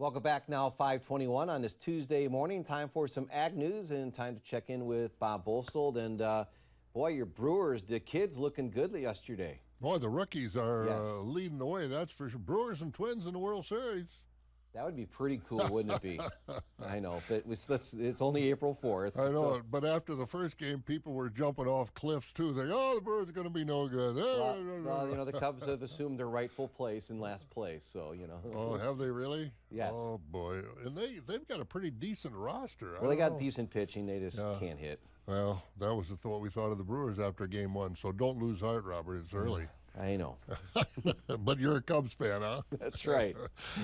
Welcome back now, 5:21 on this Tuesday morning. Time for some ag news and time to check in with Bob Bosold. And boy, your Brewers, the kids looking good yesterday. Boy, the rookies are leading the way, that's for sure. Brewers and Twins in the World Series. That would be pretty cool, wouldn't it be? I know, but it's only April 4th. I know, but after the first game, people were jumping off cliffs, too. They the Brewers are going to be no good. Well, the Cubs have assumed their rightful place in last place, so, Oh, have they really? Yes. Oh, boy. And they've got a pretty decent roster. Well, they got decent pitching. They just can't hit. Well, that was what we thought of the Brewers after Game 1, so don't lose heart, Robert. It's early. I know. But you're a Cubs fan, huh? That's right.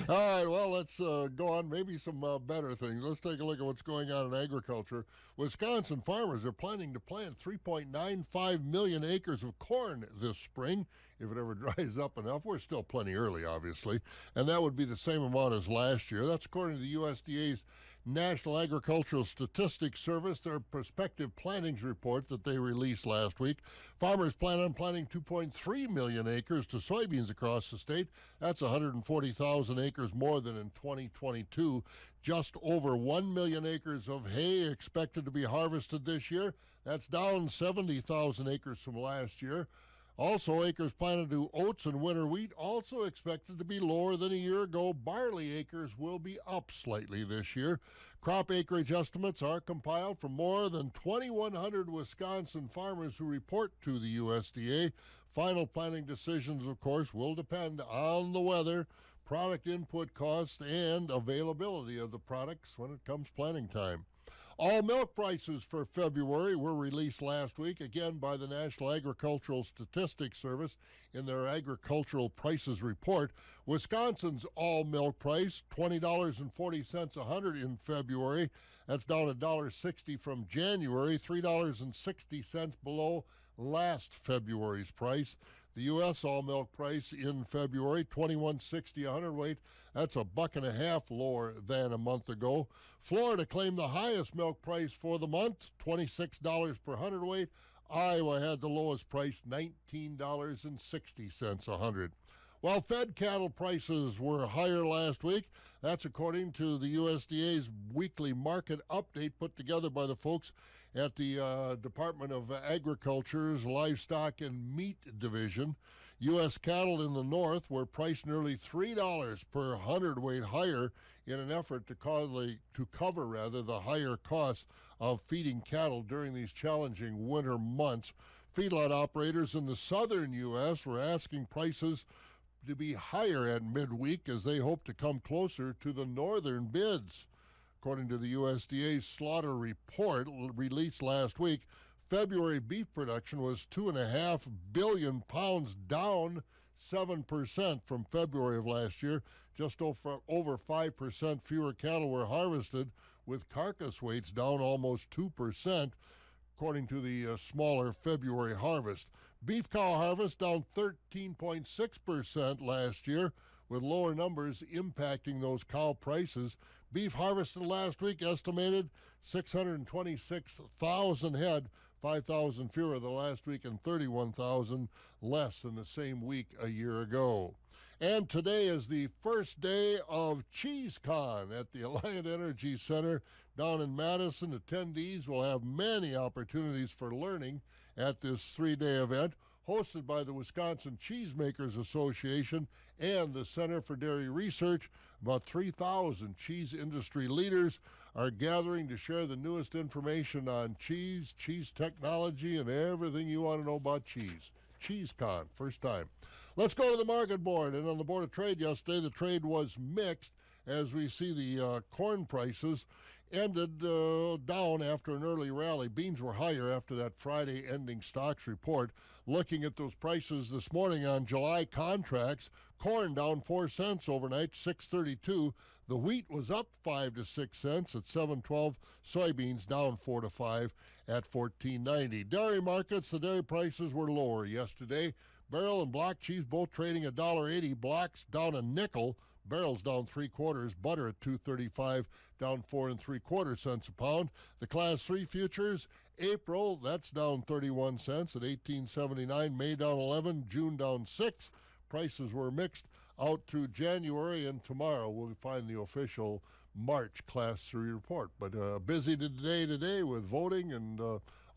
All right, well, let's go on. Maybe some better things. Let's take a look at what's going on in agriculture. Wisconsin farmers are planning to plant 3.95 million acres of corn this spring, if it ever dries up enough. We're still plenty early, obviously, and that would be the same amount as last year. That's according to the USDA's National Agricultural Statistics Service, their prospective plantings report that they released last week. Farmers plan on planting 2.3 million acres to soybeans across the state. That's 140,000 acres more than in 2022. Just over 1 million acres of hay expected to be harvested this year. That's down 70,000 acres from last year. Also, acres planted to oats and winter wheat also expected to be lower than a year ago. Barley acres will be up slightly this year. Crop acreage estimates are compiled from more than 2,100 Wisconsin farmers who report to the USDA. Final planting decisions, of course, will depend on the weather, product input costs, and availability of the products when it comes planting time. All milk prices for February were released last week, again by the National Agricultural Statistics Service in their Agricultural Prices Report. Wisconsin's all milk price, $20.40 a hundred in February. That's down $1.60 from January, $3.60 below last February's price. The U.S. all milk price in February, $21.60 a hundredweight. That's $1.50 lower than a month ago. Florida claimed the highest milk price for the month, $26 per hundredweight. Iowa had the lowest price, $19.60 a hundred. While fed cattle prices were higher last week, that's according to the USDA's weekly market update put together by the folks at the Department of Agriculture's Livestock and Meat Division. U.S. cattle in the north were priced nearly $3 per hundredweight higher in an effort to cover the higher costs of feeding cattle during these challenging winter months. Feedlot operators in the southern U.S. were asking prices to be higher at midweek as they hope to come closer to the northern bids. According to the USDA's slaughter report released last week, February beef production was 2.5 billion pounds, down 7% from February of last year. Just over 5% fewer cattle were harvested, with carcass weights down almost 2%. According to the smaller February harvest. Beef cow harvest down 13.6% last year, with lower numbers impacting those cow prices. Beef harvested last week estimated 626,000 head, 5,000 fewer than last week and 31,000 less than the same week a year ago. And today is the first day of CheeseCon at the Alliant Energy Center down in Madison. Attendees will have many opportunities for learning at this 3-day event, hosted by the Wisconsin Cheesemakers Association and the Center for Dairy Research. About 3,000 cheese industry leaders are gathering to share the newest information on cheese, cheese technology, and everything you want to know about cheese. CheeseCon, first time. Let's go to the market board. And on the Board of Trade yesterday, the trade was mixed as we see the corn prices ended down after an early rally. Beans were higher after that Friday ending stocks report. Looking at those prices this morning on July contracts, corn down 4 cents overnight, $6.32. The wheat was up 5 to 6 cents at $7.12. Soybeans down 4 to 5 at $14.90. Dairy markets, the dairy prices were lower yesterday. Barrel and block cheese both trading $1.80. Blocks down a nickel. Barrels down 3/4. Butter at $2.35, down 4 3/4 cents a pound. The Class 3 futures, April, that's down 31 cents at $18.79. May down 11. June down 6. Prices were mixed out to January, and tomorrow we'll find the official March Class 3 report. But busy today with voting and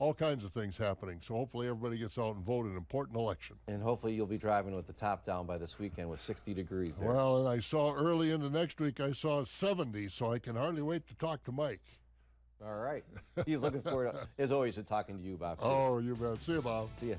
all kinds of things happening. So hopefully everybody gets out and vote in an important election. And hopefully you'll be driving with the top down by this weekend with 60 degrees there. Well, and I saw early into next week, I saw 70, so I can hardly wait to talk to Mike. All right. He's looking forward, as always, to talking to you, Bob. Oh, you bet. See you, Bob. See ya.